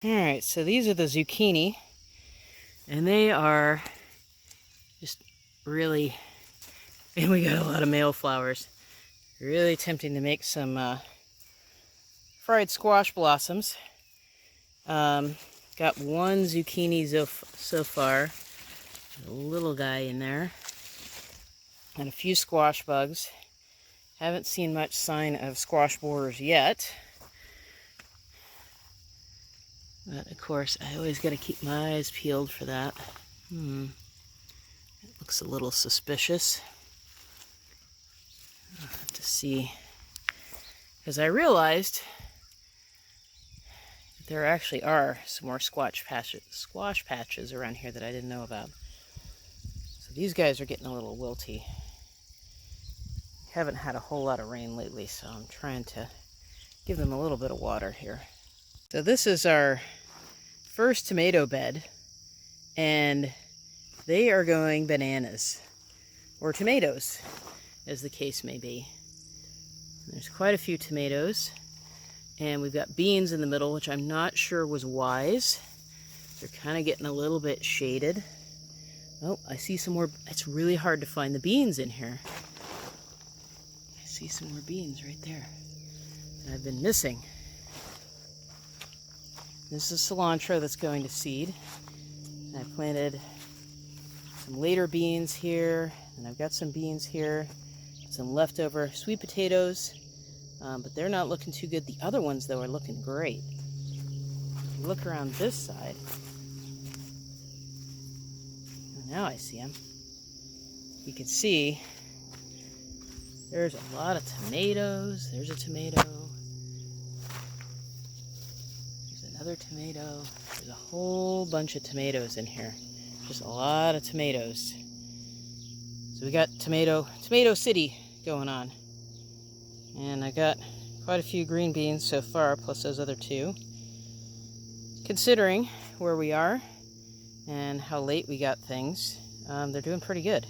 Alright, so these are the zucchini, and they are just really, and we got a lot of male flowers. Really tempting to make some fried squash blossoms. Got one zucchini so far, a little guy in there, and a few squash bugs. Haven't seen much sign of squash borers yet. But of course, I always got to keep my eyes peeled for that. It looks a little suspicious. I'll have to see. Because I realized that there actually are some more squash patches around here that I didn't know about. So these guys are getting a little wilty. Haven't had a whole lot of rain lately, so I'm trying to give them a little bit of water here. So this is our first tomato bed, and they are going bananas, or tomatoes, as the case may be. There's quite a few tomatoes, and we've got beans in the middle, which I'm not sure was wise. They're kind of getting a little bit shaded. Oh, I see some more. It's really hard to find the beans in here. I see some more beans right there that I've been missing. This is cilantro that's going to seed. I planted some later beans here, and I've got some beans here, some leftover sweet potatoes, but they're not looking too good. The other ones, though, are looking great. If you look around this side, now I see them. You can see there's a lot of tomatoes. There's a tomato. There's another tomato. There's a whole bunch of tomatoes in here. Just a lot of tomatoes. So we got Tomato City going on. And I got quite a few green beans so far, plus those other two. Considering where we are and how late we got things, they're doing pretty good.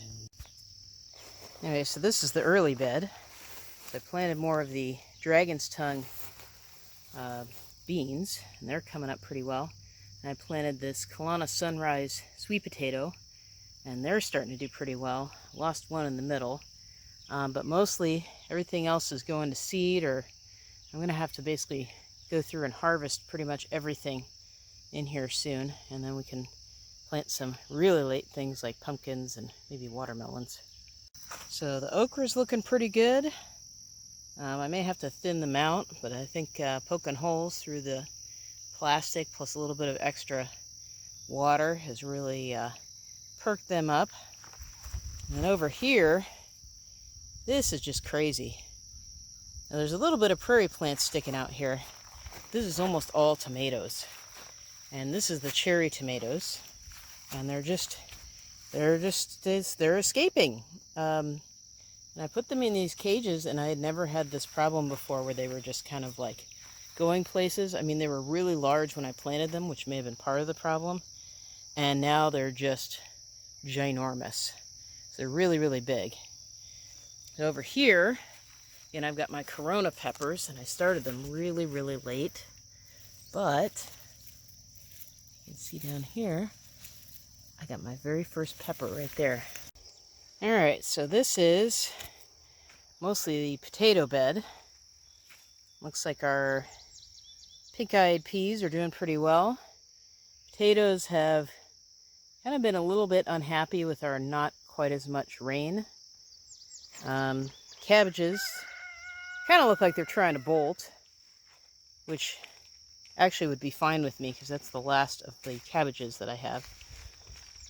Anyway, so this is the early bed. So I planted more of the dragon's tongue beans, and they're coming up pretty well. And I planted this Kalana Sunrise sweet potato, and they're starting to do pretty well. Lost one in the middle, but mostly everything else is going to seed, or I'm going to have to basically go through and harvest pretty much everything in here soon, and then we can plant some really late things like pumpkins and maybe watermelons. So the okra's looking pretty good. I may have to thin them out, but I think poking holes through the plastic plus a little bit of extra water has really perked them up. And over here, this is just crazy. Now there's a little bit of prairie plants sticking out here. This is almost all tomatoes. And this is the cherry tomatoes. And they're escaping. And I put them in these cages, and I had never had this problem before where they were just kind of like going places. I mean, they were really large when I planted them, which may have been part of the problem. And now they're just ginormous. So they're really, really big. So over here, again, I've got my Corona peppers, and I started them really, really late. But you can see down here, I got my very first pepper right there. All right, so this is mostly the potato bed. Looks like our pink-eyed peas are doing pretty well. Potatoes have kind of been a little bit unhappy with our not quite as much rain. Cabbages kind of look like they're trying to bolt, which actually would be fine with me because that's the last of the cabbages that I have.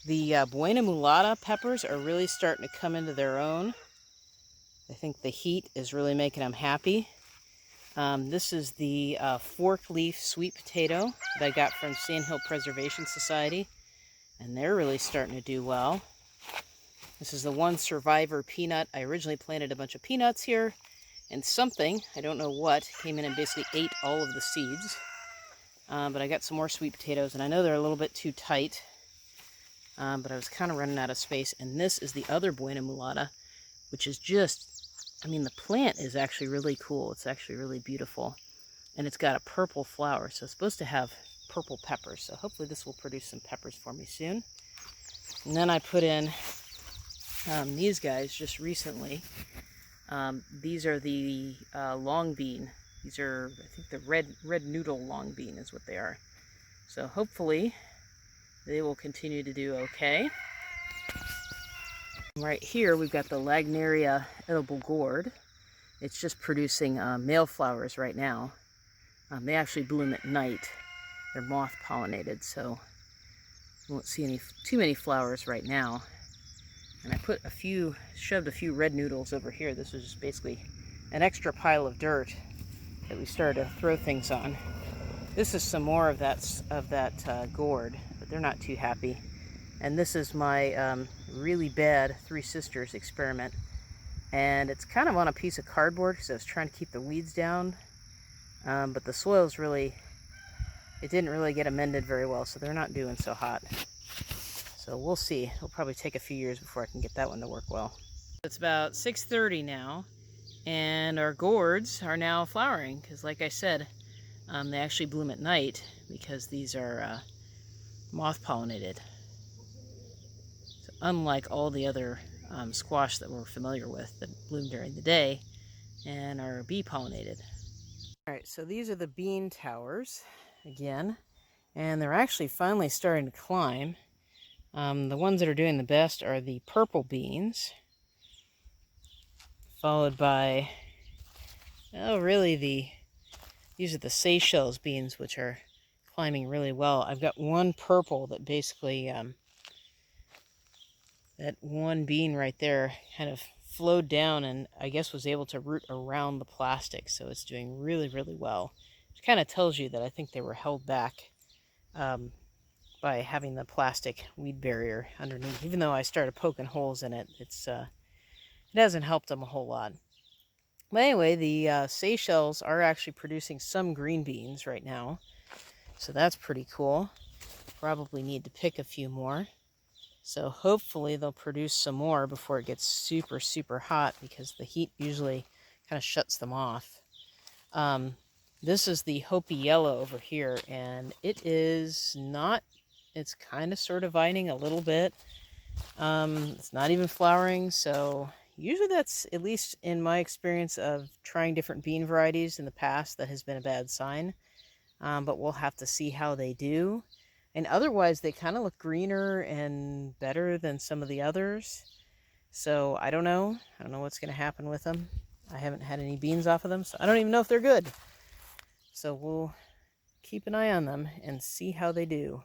The Buena Mulata peppers are really starting to come into their own. I think the heat is really making them happy. This is the fork leaf sweet potato that I got from Sandhill Preservation Society, and they're really starting to do well. This is the one survivor peanut. I originally planted a bunch of peanuts here, and something, I don't know what, came in and basically ate all of the seeds. But I got some more sweet potatoes, and I know they're a little bit too tight. But I was kind of running out of space. And this is the other Buena Mulata, which is just, I mean, the plant is actually really cool. It's actually really beautiful. And it's got a purple flower, so it's supposed to have purple peppers. So hopefully this will produce some peppers for me soon. And then I put in these guys just recently. These are the long bean. These are, I think, the red noodle long bean is what they are. So hopefully they will continue to do okay. Right here we've got the Lagnaria edible gourd. It's just producing male flowers right now. They actually bloom at night. They're moth pollinated, so you won't see too many flowers right now. And I shoved a few red noodles over here. This was just basically an extra pile of dirt that we started to throw things on. This is some more of that gourd, but they're not too happy. And this is my really bad Three Sisters experiment. And it's kind of on a piece of cardboard because I was trying to keep the weeds down. But the soil's it didn't really get amended very well, so they're not doing so hot. So we'll see. It'll probably take a few years before I can get that one to work well. It's about 6:30 now, and our gourds are now flowering because, like I said, they actually bloom at night because these are moth pollinated. So unlike all the other squash that we're familiar with that bloom during the day and are bee pollinated. Alright, so these are the bean towers again, and they're actually finally starting to climb. The ones that are doing the best are the purple beans, followed by, these are the Seychelles beans, which are climbing really well. I've got one purple that basically, that one bean right there kind of flowed down and I guess was able to root around the plastic, so it's doing really, really well. Which kind of tells you that I think they were held back by having the plastic weed barrier underneath. Even though I started poking holes in it, it hasn't helped them a whole lot. But anyway, the Seychelles are actually producing some green beans right now, so that's pretty cool. Probably need to pick a few more. So hopefully they'll produce some more before it gets super, super hot, because the heat usually kind of shuts them off. This is the Hopi Yellow over here, and it's kind of sort of vining a little bit. It's not even flowering, so usually that's, at least in my experience of trying different bean varieties in the past, that has been a bad sign. But we'll have to see how they do. And otherwise, they kind of look greener and better than some of the others. So I don't know. I don't know what's going to happen with them. I haven't had any beans off of them, so I don't even know if they're good. So we'll keep an eye on them and see how they do.